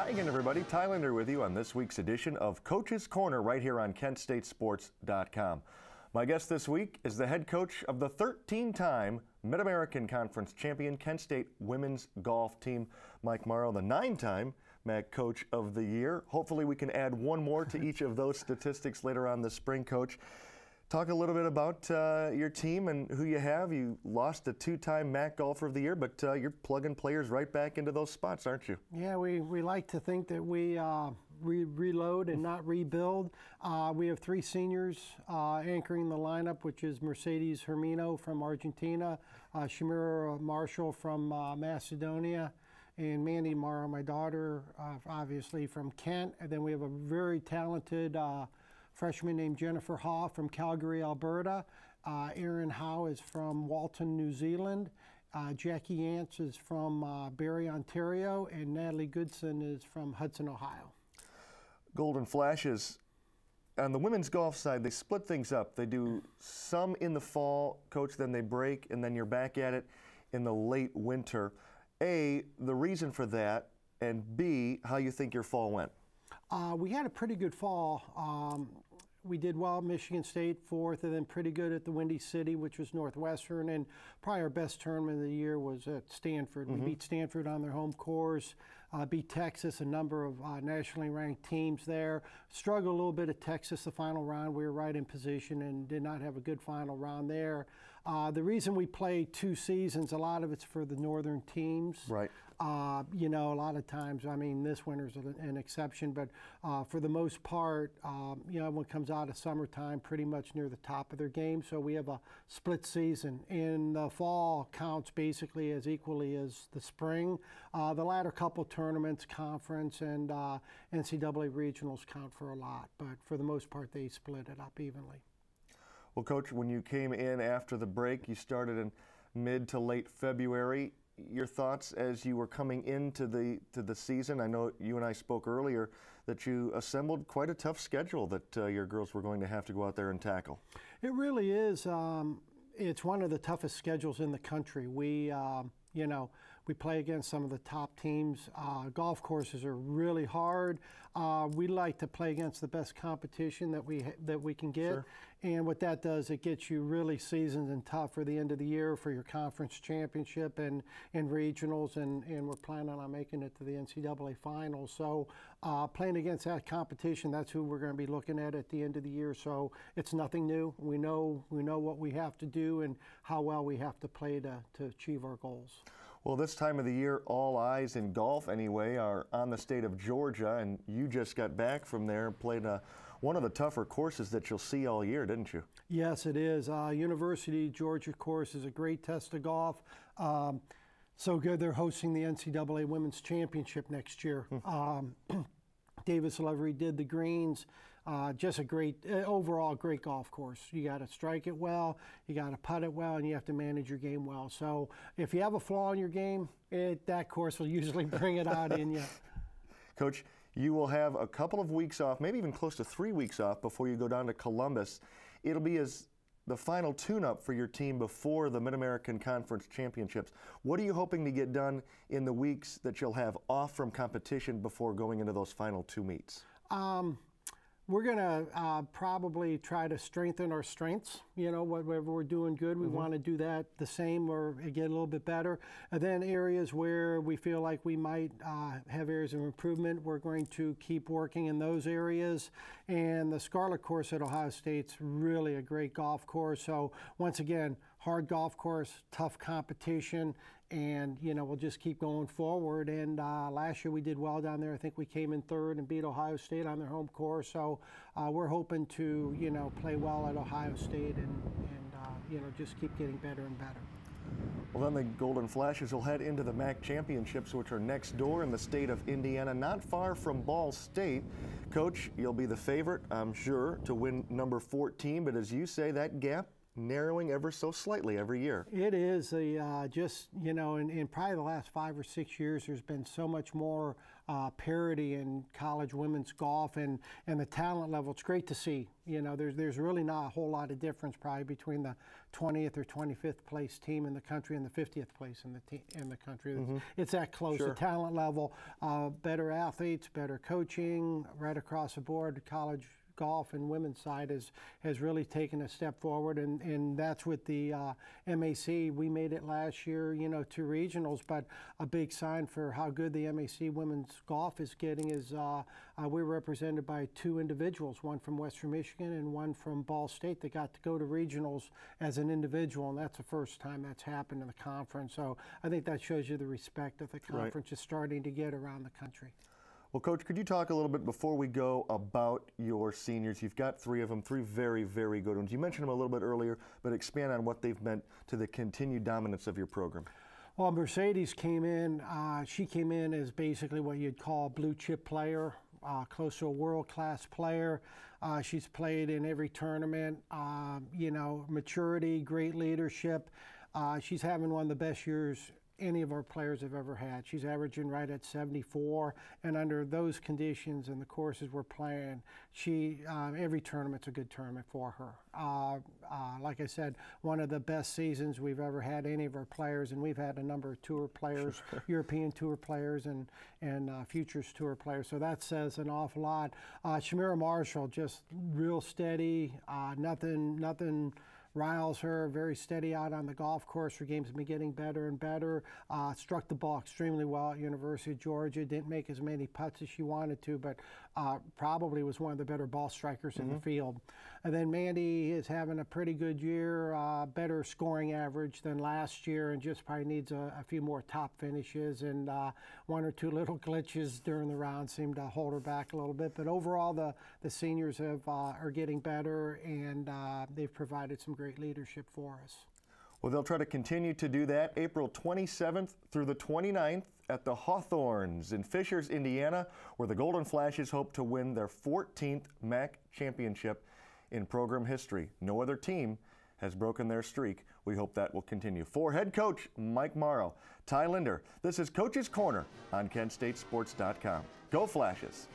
Hi again, everybody. Ty Linder with you on this week's edition of Koaches Korner right here on KentStateSports.com. My guest this week is the head coach of the 13-time Mid-American Conference champion Kent State women's golf team, Mike Morrow, the 9-time MAC Coach of the Year. Hopefully we can add one more to each of those statistics later on this spring, Coach. Talk a little bit about your team and who you have. You lost a 2-time MAC Golfer of the Year, but you're plugging players right back into those spots, aren't you? Yeah, we like to think that we reload and not rebuild. We have 3 seniors anchoring the lineup, which is Mercedes Hermino from Argentina, Shamira Marshall from Macedonia, and Mandy Morrow, my daughter, obviously from Kent. And then we have a very talented freshman named Jennifer Haw from Calgary, Alberta. Erin Howe is from Walton, New Zealand. Jackie Yance is from Barrie, Ontario. And Natalie Goodson is from Hudson, Ohio. Golden Flashes, on the women's golf side, they split things up. They do some in the fall, Coach, then they break, and then you're back at it in the late winter. A, the reason for that, and B, how you think your fall went. We had a pretty good fall. We did well at Michigan State, 4th, and then pretty good at the Windy City, which was Northwestern. And probably our best tournament of the year was at Stanford. We beat Stanford on their home course, beat Texas, a number of nationally ranked teams there. Struggled a little bit at Texas the final round. We were right in position and did not have a good final round there. The reason we play 2 seasons, a lot of it's for the northern teams. Right. You know, a lot of times, I mean, this winter's an exception, but for the most part, you know, everyone comes out of summertime pretty much near the top of their game, so we have a split season. And the fall counts basically as equally as the spring. The latter couple tournaments, conference and NCAA regionals count for a lot, but for the most part, they split it up evenly. Well, Coach, when you came in after the break, you started in mid to late February. Your thoughts as you were coming into the season? I know you and I spoke earlier that you assembled quite a tough schedule that your girls were going to have to go out there and tackle. It really is. It's one of the toughest schedules in the country. We, you know, we play against some of the top teams. Golf courses are really hard. We like to play against the best competition that we can get. Sure. And what that does, it gets you really seasoned and tough for the end of the year for your conference championship and regionals, and we're planning on making it to the NCAA finals. So playing against that competition, that's who we're going to be looking at the end of the year. So it's nothing new. We know what we have to do and how well we have to play to achieve our goals. Well, this time of the year, all eyes in golf anyway are on the state of Georgia, and you just got back from there and played one of the tougher courses that you'll see all year, didn't you? Yes, it is. University Georgia course is a great test of golf. So good they're hosting the NCAA Women's Championship next year. Davis Lovery did the greens. Just a great, overall great golf course. You got to strike it well, you got to putt it well, and you have to manage your game well. So if you have a flaw in your game, that course will usually bring it out in you. Coach, you will have a couple of weeks off, maybe even close to 3 weeks off before you go down to Columbus. It'll be as the final tune-up for your team before the Mid-American Conference Championships. What are you hoping to get done in the weeks that you'll have off from competition before going into those final 2 meets? We're going to probably try to strengthen our strengths. You know, whatever we're doing good, we want to do that the same or get a little bit better. And then areas where we feel like we might have areas of improvement, we're going to keep working in those areas. And the Scarlet course at Ohio State's really a great golf course. So once again, hard golf course, tough competition, and you know, we'll just keep going forward. And last year we did well down there. I think we came in 3rd and beat Ohio State on their home course. So we're hoping to, you know, play well at Ohio State and you know, just keep getting better and better. Well, then the Golden Flashes will head into the MAC Championships, which are next door in the state of Indiana, not far from Ball State. Coach, you'll be the favorite, I'm sure, to win number 14, but as you say, that gap narrowing ever so slightly every year. It is just, you know, in probably the last 5 or 6 years, there's been so much more parity in college women's golf and the talent level. It's great to see. You know, there's really not a whole lot of difference probably between the 20th or 25th place team in the country and the 50th place in the country. It's that close. Sure. The talent level, better athletes, better coaching, right across the board. College golf and women's side has really taken a step forward, and that's with the MAC. We made it last year, you know, to regionals, but a big sign for how good the MAC women's golf is getting is we're represented by 2 individuals, one from Western Michigan and one from Ball State that got to go to regionals as an individual, and that's the first time that's happened in the conference. So I think that shows you the respect that the conference is starting to get around the country. Well, Coach, could you talk a little bit before we go about your seniors? You've got 3 of them, 3 very, very good ones. You mentioned them a little bit earlier, but expand on what they've meant to the continued dominance of your program. Well, Mercedes came in. She came in as basically what you'd call a blue chip player, close to a world-class player. She's played in every tournament. You know, maturity, great leadership. She's having one of the best years any of our players have ever had. She's averaging right at 74, and under those conditions and the courses we're playing, every tournament's a good tournament for her. Like I said, one of the best seasons we've ever had any of our players, and we've had a number of tour players, European tour players and futures tour players, so that says an awful lot. Shamira Marshall, just real steady, nothing riles her, very steady out on the golf course. Her game's been getting better and better. Struck the ball extremely well at University of Georgia. Didn't make as many putts as she wanted to, but probably was one of the better ball strikers in the field. And then Mandy is having a pretty good year, better scoring average than last year, and just probably needs a few more top finishes, and 1 or 2 little glitches during the round seem to hold her back a little bit. But overall, the seniors are getting better, and they've provided some great leadership for us. Well, they'll try to continue to do that April 27th through the 29th at the Hawthorns in Fishers, Indiana, where the Golden Flashes hope to win their 14th MAC championship in program history. No other team has broken their streak. We hope that will continue. For head coach Mike Morrow, Ty Linder, this is Coach's Corner on KentStateSports.com. Go Flashes!